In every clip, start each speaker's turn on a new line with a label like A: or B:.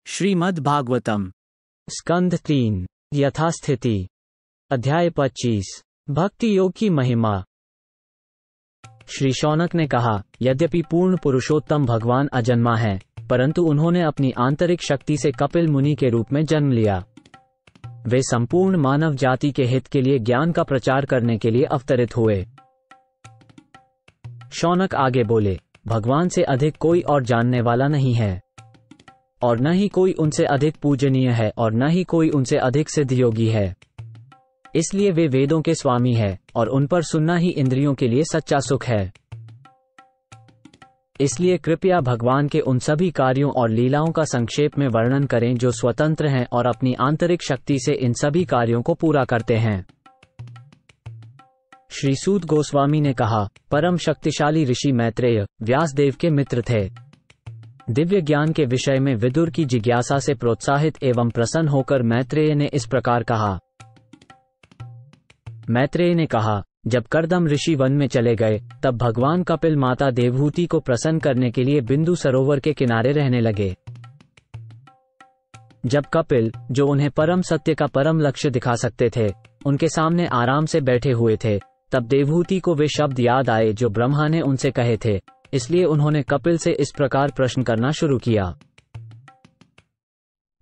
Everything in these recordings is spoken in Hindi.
A: श्रीमद् भागवतम
B: स्कंध 3 यथास्थिति अध्याय 25 भक्ति योग की महिमा। श्री शौनक ने कहा, यद्यपि पूर्ण पुरुषोत्तम भगवान अजन्मा है, परंतु उन्होंने अपनी आंतरिक शक्ति से कपिल मुनि के रूप में जन्म लिया। वे संपूर्ण मानव जाति के हित के लिए ज्ञान का प्रचार करने के लिए अवतरित हुए। शौनक आगे बोले, भगवान से अधिक कोई और जानने वाला नहीं है, और न ही कोई उनसे अधिक पूजनीय है, और न ही कोई उनसे अधिक सिद्धयोगी है। इसलिए वे वेदों के स्वामी है, और उन पर सुनना ही इंद्रियों के लिए सच्चा सुख है। इसलिए कृपया भगवान के उन सभी कार्यों और लीलाओं का संक्षेप में वर्णन करें जो स्वतंत्र हैं और अपनी आंतरिक शक्ति से इन सभी कार्यों को पूरा करते हैं। श्री सूत गोस्वामी ने कहा, परम शक्तिशाली ऋषि मैत्रेय व्यासदेव के मित्र थे। दिव्य ज्ञान के विषय में विदुर की जिज्ञासा से प्रोत्साहित एवं प्रसन्न होकर मैत्रेय ने इस प्रकार कहा। मैत्रेय ने कहा, जब कर्दम ऋषि वन में चले गए, तब भगवान कपिल माता देवहूति को प्रसन्न करने के लिए बिंदु सरोवर के किनारे रहने लगे। जब कपिल, जो उन्हें परम सत्य का परम लक्ष्य दिखा सकते थे, उनके सामने आराम से बैठे हुए थे, तब देवहूति को वे शब्द याद आए जो ब्रह्मा ने उनसे कहे थे। इसलिए उन्होंने कपिल से इस प्रकार प्रश्न करना शुरू किया।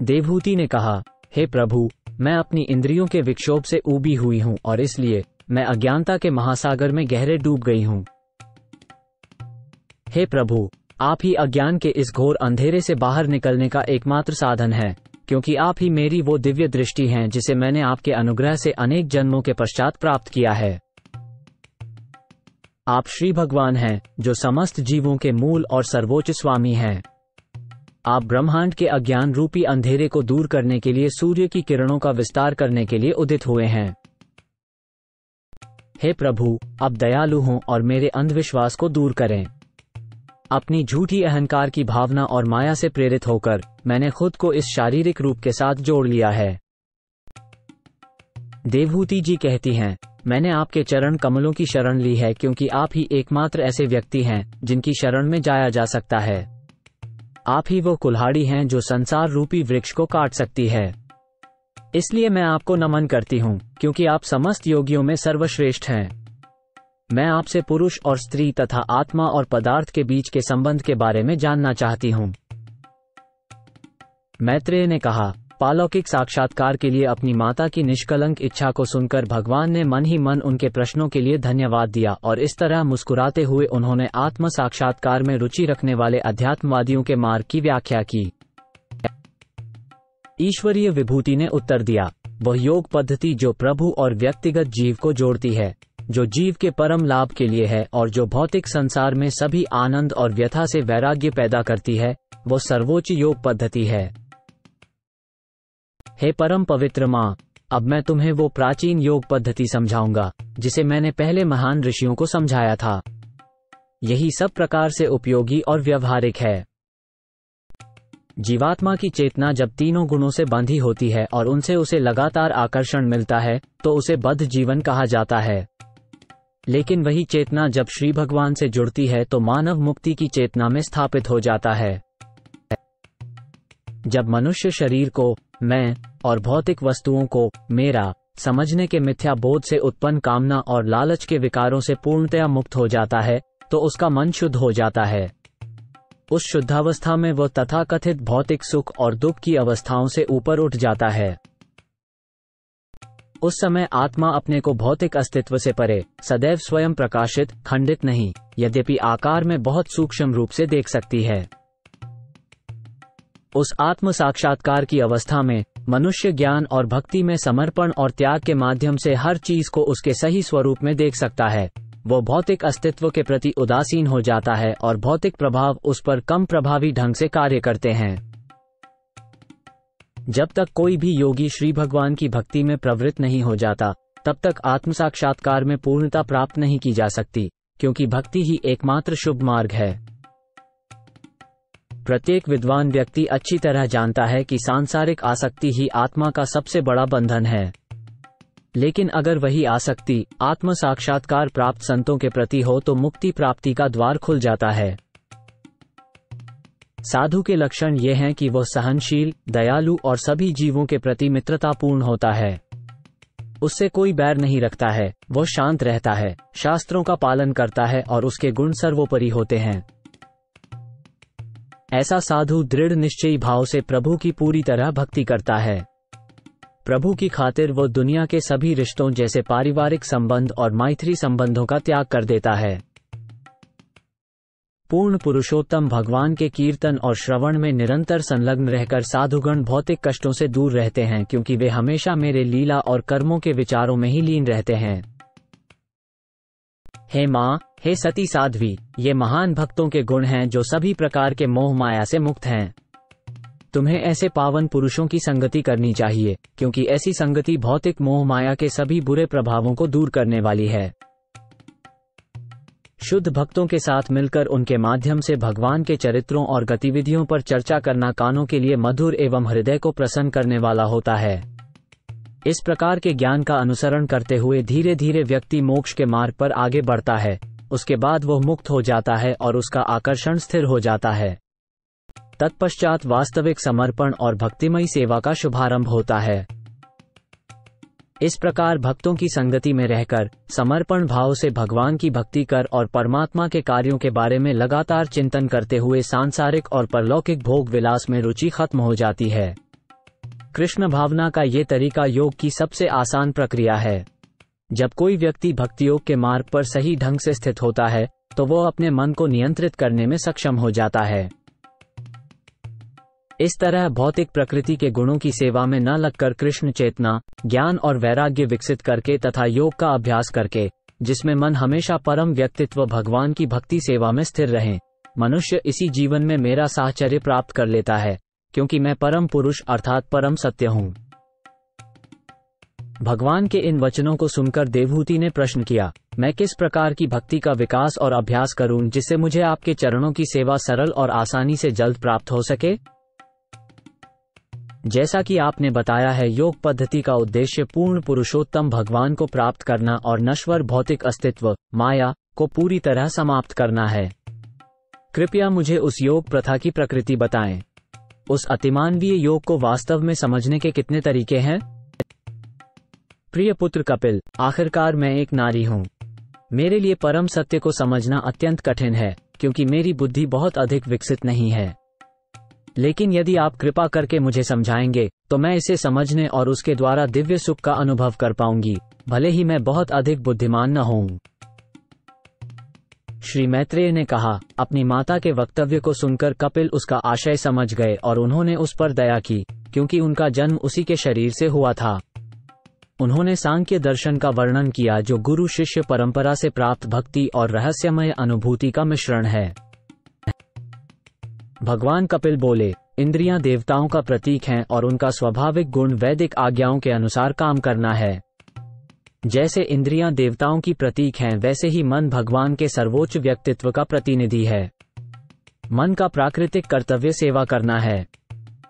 B: देवहूति ने कहा, हे प्रभु, मैं अपनी इंद्रियों के विक्षोभ से ऊबी हुई हूं, और इसलिए मैं अज्ञानता के महासागर में गहरे डूब गई हूं। हे प्रभु, आप ही अज्ञान के इस घोर अंधेरे से बाहर निकलने का एकमात्र साधन है, क्योंकि आप ही मेरी वो दिव्य दृष्टि हैं जिसे मैंने आपके अनुग्रह से अनेक जन्मों के पश्चात प्राप्त किया है। आप श्री भगवान हैं, जो समस्त जीवों के मूल और सर्वोच्च स्वामी हैं। आप ब्रह्मांड के अज्ञान रूपी अंधेरे को दूर करने के लिए सूर्य की किरणों का विस्तार करने के लिए उदित हुए हैं। हे प्रभु, अब दयालु हों और मेरे अंधविश्वास को दूर करें। अपनी झूठी अहंकार की भावना और माया से प्रेरित होकर मैंने खुद को इस शारीरिक रूप के साथ जोड़ लिया है। देवहूति जी कहती हैं, मैंने आपके चरण कमलों की शरण ली है, क्योंकि आप ही एकमात्र ऐसे व्यक्ति हैं जिनकी शरण में जाया जा सकता है। आप ही वो कुल्हाड़ी हैं जो संसार रूपी वृक्ष को काट सकती है। इसलिए मैं आपको नमन करती हूँ, क्योंकि आप समस्त योगियों में सर्वश्रेष्ठ हैं। मैं आपसे पुरुष और स्त्री तथा आत्मा और पदार्थ के बीच के संबंध के बारे में जानना चाहती हूँ। मैत्रेय ने कहा, पालौकिक साक्षात्कार के लिए अपनी माता की निष्कलंक इच्छा को सुनकर भगवान ने मन ही मन उनके प्रश्नों के लिए धन्यवाद दिया, और इस तरह मुस्कुराते हुए उन्होंने आत्म साक्षात्कार में रुचि रखने वाले अध्यात्मवादियों के मार्ग की व्याख्या की। ईश्वरीय विभूति ने उत्तर दिया, वह योग पद्धति जो प्रभु और व्यक्तिगत जीव को जोड़ती है, जो जीव के परम लाभ के लिए है, और जो भौतिक संसार में सभी आनंद और व्यथा से वैराग्य पैदा करती है, वो सर्वोच्च योग पद्धति है। हे परम पवित्र माँ, अब मैं तुम्हें वो प्राचीन योग पद्धति समझाऊंगा जिसे मैंने पहले महान ऋषियों को समझाया था। यही सब प्रकार से उपयोगी और व्यवहारिक है। जीवात्मा की चेतना जब तीनों गुणों से बंधी होती है और उनसे उसे लगातार आकर्षण मिलता है, तो उसे बद्ध जीवन कहा जाता है। लेकिन वही चेतना जब श्री भगवान से जुड़ती है तो मानव मुक्ति की चेतना में स्थापित हो जाता है। जब मनुष्य शरीर को मैं और भौतिक वस्तुओं को मेरा समझने के मिथ्या बोध से उत्पन्न कामना और लालच के विकारों से पूर्णतया मुक्त हो जाता है, तो उसका मन शुद्ध हो जाता है। उस शुद्धावस्था में वह तथाकथित भौतिक सुख और दुख की अवस्थाओं से ऊपर उठ जाता है। उस समय आत्मा अपने को भौतिक अस्तित्व से परे, सदैव स्वयं प्रकाशित, खंडित नहीं, यद्यपि आकार में बहुत सूक्ष्म रूप से देख सकती है। उस आत्म साक्षात्कार की अवस्था में मनुष्य ज्ञान और भक्ति में समर्पण और त्याग के माध्यम से हर चीज को उसके सही स्वरूप में देख सकता है। वो भौतिक अस्तित्व के प्रति उदासीन हो जाता है और भौतिक प्रभाव उस पर कम प्रभावी ढंग से कार्य करते हैं। जब तक कोई भी योगी श्री भगवान की भक्ति में प्रवृत्त नहीं हो जाता, तब तक आत्म साक्षात्कार में पूर्णता प्राप्त नहीं की जा सकती, क्योंकि भक्ति ही एकमात्र शुभ मार्ग है। प्रत्येक विद्वान व्यक्ति अच्छी तरह जानता है कि सांसारिक आसक्ति ही आत्मा का सबसे बड़ा बंधन है। लेकिन अगर वही आसक्ति आत्म साक्षात्कार प्राप्त संतों के प्रति हो तो मुक्ति प्राप्ति का द्वार खुल जाता है। साधु के लक्षण ये हैं कि वह सहनशील, दयालु और सभी जीवों के प्रति मित्रतापूर्ण होता है। उससे कोई बैर नहीं रखता है, वह शांत रहता है, शास्त्रों का पालन करता है और उसके गुण सर्वोपरि होते हैं। ऐसा साधु दृढ़ निश्चयी भाव से प्रभु की पूरी तरह भक्ति करता है। प्रभु की खातिर वो दुनिया के सभी रिश्तों जैसे पारिवारिक संबंध और मैत्री संबंधों का त्याग कर देता है। पूर्ण पुरुषोत्तम भगवान के कीर्तन और श्रवण में निरंतर संलग्न रहकर साधुगण भौतिक कष्टों से दूर रहते हैं, क्योंकि वे हमेशा मेरे लीला और कर्मों के विचारों में ही लीन रहते हैं। हे माँ, हे सती साध्वी, ये महान भक्तों के गुण हैं जो सभी प्रकार के मोह माया से मुक्त हैं। तुम्हें ऐसे पावन पुरुषों की संगति करनी चाहिए, क्योंकि ऐसी संगति भौतिक मोह माया के सभी बुरे प्रभावों को दूर करने वाली है। शुद्ध भक्तों के साथ मिलकर उनके माध्यम से भगवान के चरित्रों और गतिविधियों पर चर्चा करना कानों के लिए मधुर एवं हृदय को प्रसन्न करने वाला होता है। इस प्रकार के ज्ञान का अनुसरण करते हुए धीरे धीरे व्यक्ति मोक्ष के मार्ग पर आगे बढ़ता है। उसके बाद वह मुक्त हो जाता है और उसका आकर्षण स्थिर हो जाता है। तत्पश्चात वास्तविक समर्पण और भक्तिमयी सेवा का शुभारंभ होता है। इस प्रकार भक्तों की संगति में रहकर समर्पण भाव से भगवान की भक्ति कर और परमात्मा के कार्यों के बारे में लगातार चिंतन करते हुए सांसारिक और परलौकिक भोग विलास में रुचि खत्म हो जाती है। कृष्ण भावना का ये तरीका योग की सबसे आसान प्रक्रिया है। जब कोई व्यक्ति भक्ति योग के मार्ग पर सही ढंग से स्थित होता है तो वो अपने मन को नियंत्रित करने में सक्षम हो जाता है। इस तरह भौतिक प्रकृति के गुणों की सेवा में न लगकर कृष्ण चेतना, ज्ञान और वैराग्य विकसित करके तथा योग का अभ्यास करके, जिसमें मन हमेशा परम व्यक्तित्व भगवान की भक्ति सेवा में स्थिर रहे, मनुष्य इसी जीवन में मेरा साहचर्य प्राप्त कर लेता है, क्योंकि मैं परम पुरुष अर्थात परम सत्य हूँ। भगवान के इन वचनों को सुनकर देवहूति ने प्रश्न किया, मैं किस प्रकार की भक्ति का विकास और अभ्यास करूं जिससे मुझे आपके चरणों की सेवा सरल और आसानी से जल्द प्राप्त हो सके? जैसा कि आपने बताया है, योग पद्धति का उद्देश्य पूर्ण पुरुषोत्तम भगवान को प्राप्त करना और नश्वर भौतिक अस्तित्व माया को पूरी तरह समाप्त करना है। कृपया मुझे उस योग प्रथा की प्रकृति बताएं। उस अतिमानवीय योग को वास्तव में समझने के कितने तरीके हैं? प्रिय पुत्र कपिल, आखिरकार मैं एक नारी हूँ। मेरे लिए परम सत्य को समझना अत्यंत कठिन है, क्योंकि मेरी बुद्धि बहुत अधिक विकसित नहीं है। लेकिन यदि आप कृपा करके मुझे समझाएंगे तो मैं इसे समझने और उसके द्वारा दिव्य सुख का अनुभव कर पाऊंगी, भले ही मैं बहुत अधिक बुद्धिमान न हूँ। श्री मैत्रेय ने कहा। अपनी माता के वक्तव्य को सुनकर कपिल उसका आशय समझ गए और उन्होंने उस पर दया की, क्योंकि उनका जन्म उसी के शरीर से हुआ था। उन्होंने सांख्य दर्शन का वर्णन किया, जो गुरु शिष्य परंपरा से प्राप्त भक्ति और रहस्यमय अनुभूति का मिश्रण है। भगवान कपिल बोले, इंद्रियां देवताओं का प्रतीक हैं और उनका स्वाभाविक गुण वैदिक आज्ञाओं के अनुसार काम करना है। जैसे इंद्रियां देवताओं की प्रतीक हैं, वैसे ही मन भगवान के सर्वोच्च व्यक्तित्व का प्रतिनिधि है। मन का प्राकृतिक कर्तव्य सेवा करना है।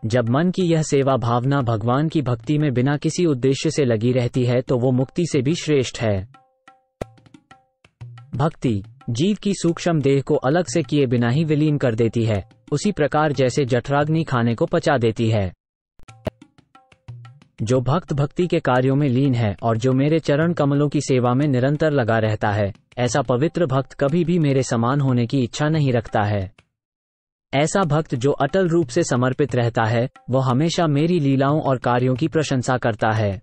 B: जब मन की यह सेवा भावना भगवान की भक्ति में बिना किसी उद्देश्य से लगी रहती है तो वो मुक्ति से भी श्रेष्ठ है। भक्ति जीव की सूक्ष्म देह को अलग से किए बिना ही विलीन कर देती है, उसी प्रकार जैसे जठराग्नि खाने को पचा देती है। जो भक्त भक्ति के कार्यों में लीन है और जो मेरे चरण कमलों की सेवा में निरंतर लगा रहता है, ऐसा पवित्र भक्त कभी भी मेरे समान होने की इच्छा नहीं रखता है। ऐसा भक्त जो अटल रूप से समर्पित रहता है, वह हमेशा मेरी लीलाओं और कार्यों की प्रशंसा करता है।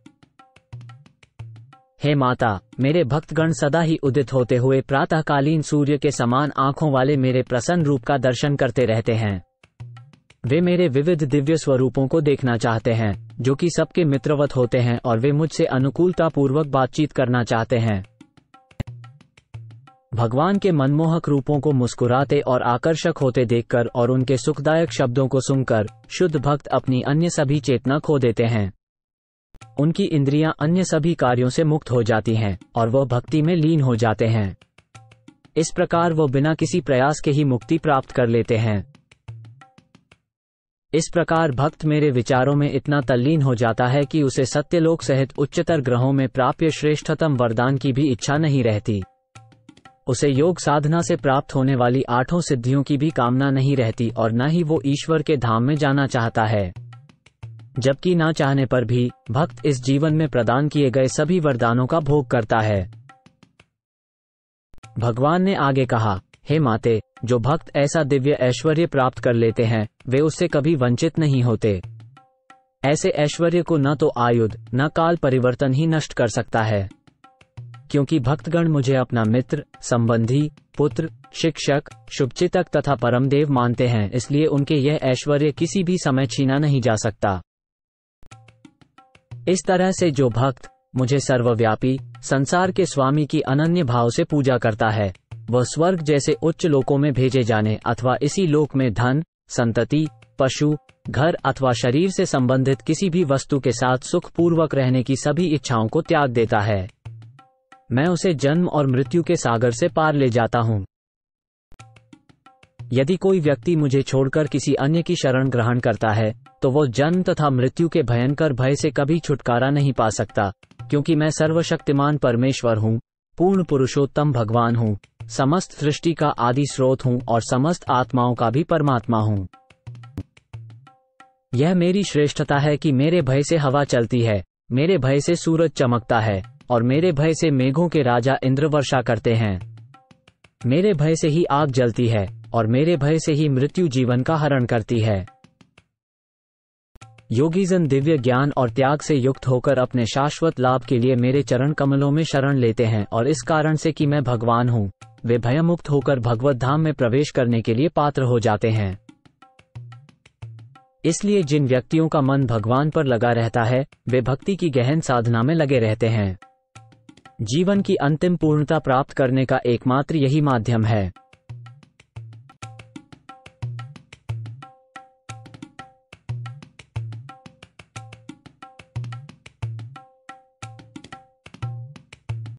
B: हे माता, मेरे भक्तगण सदा ही उदित होते हुए प्रातःकालीन सूर्य के समान आंखों वाले मेरे प्रसन्न रूप का दर्शन करते रहते हैं। वे मेरे विविध दिव्य स्वरूपों को देखना चाहते हैं, जो कि सबके मित्रवत होते हैं, और वे मुझसे अनुकूलता पूर्वक बातचीत करना चाहते हैं। भगवान के मनमोहक रूपों को मुस्कुराते और आकर्षक होते देखकर और उनके सुखदायक शब्दों को सुनकर शुद्ध भक्त अपनी अन्य सभी चेतना खो देते हैं। उनकी इंद्रियां अन्य सभी कार्यों से मुक्त हो जाती हैं और वह भक्ति में लीन हो जाते हैं। इस प्रकार वो बिना किसी प्रयास के ही मुक्ति प्राप्त कर लेते हैं। इस प्रकार भक्त मेरे विचारों में इतना तल्लीन हो जाता है कि उसे सत्यलोक सहित उच्चतर ग्रहों में प्राप्य श्रेष्ठतम वरदान की भी इच्छा नहीं रहती। उसे योग साधना से प्राप्त होने वाली 8 सिद्धियों की भी कामना नहीं रहती और न ही वो ईश्वर के धाम में जाना चाहता है। जबकि ना चाहने पर भी भक्त इस जीवन में प्रदान किए गए सभी वरदानों का भोग करता है। भगवान ने आगे कहा, हे माते, जो भक्त ऐसा दिव्य ऐश्वर्य प्राप्त कर लेते हैं वे उससे कभी वंचित नहीं होते। ऐसे ऐश्वर्य को न तो आयुध न काल परिवर्तन ही नष्ट कर सकता है। क्योंकि भक्तगण मुझे अपना मित्र, संबंधी, पुत्र, शिक्षक, शुभचिंतक तथा परमदेव मानते हैं, इसलिए उनके यह ऐश्वर्य किसी भी समय छीना नहीं जा सकता। इस तरह से जो भक्त मुझे सर्वव्यापी संसार के स्वामी की अनन्य भाव से पूजा करता है वह स्वर्ग जैसे उच्च लोकों में भेजे जाने अथवा इसी लोक में धन, संतति, पशु, घर अथवा शरीर से संबंधित किसी भी वस्तु के साथ सुखपूर्वक रहने की सभी इच्छाओं को त्याग देता है। मैं उसे जन्म और मृत्यु के सागर से पार ले जाता हूँ। यदि कोई व्यक्ति मुझे छोड़कर किसी अन्य की शरण ग्रहण करता है तो वो जन्म तथा मृत्यु के भयंकर भय से कभी छुटकारा नहीं पा सकता, क्योंकि मैं सर्वशक्तिमान परमेश्वर हूँ, पूर्ण पुरुषोत्तम भगवान हूँ, समस्त सृष्टि का आदि स्रोत हूँ और समस्त आत्माओं का भी परमात्मा हूँ। यह मेरी श्रेष्ठता है कि मेरे भय से हवा चलती है, मेरे भय से सूरज चमकता है और मेरे भय से मेघों के राजा इंद्र वर्षा करते हैं। मेरे भय से ही आग जलती है और मेरे भय से ही मृत्यु जीवन का हरण करती है। योगीजन दिव्य ज्ञान और त्याग से युक्त होकर अपने शाश्वत लाभ के लिए मेरे चरण कमलों में शरण लेते हैं और इस कारण से कि मैं भगवान हूँ, वे भयमुक्त होकर भगवत धाम में प्रवेश करने के लिए पात्र हो जाते हैं। इसलिए जिन व्यक्तियों का मन भगवान पर लगा रहता है वे भक्ति की गहन साधना में लगे रहते हैं। जीवन की अंतिम पूर्णता प्राप्त करने का एकमात्र यही माध्यम है।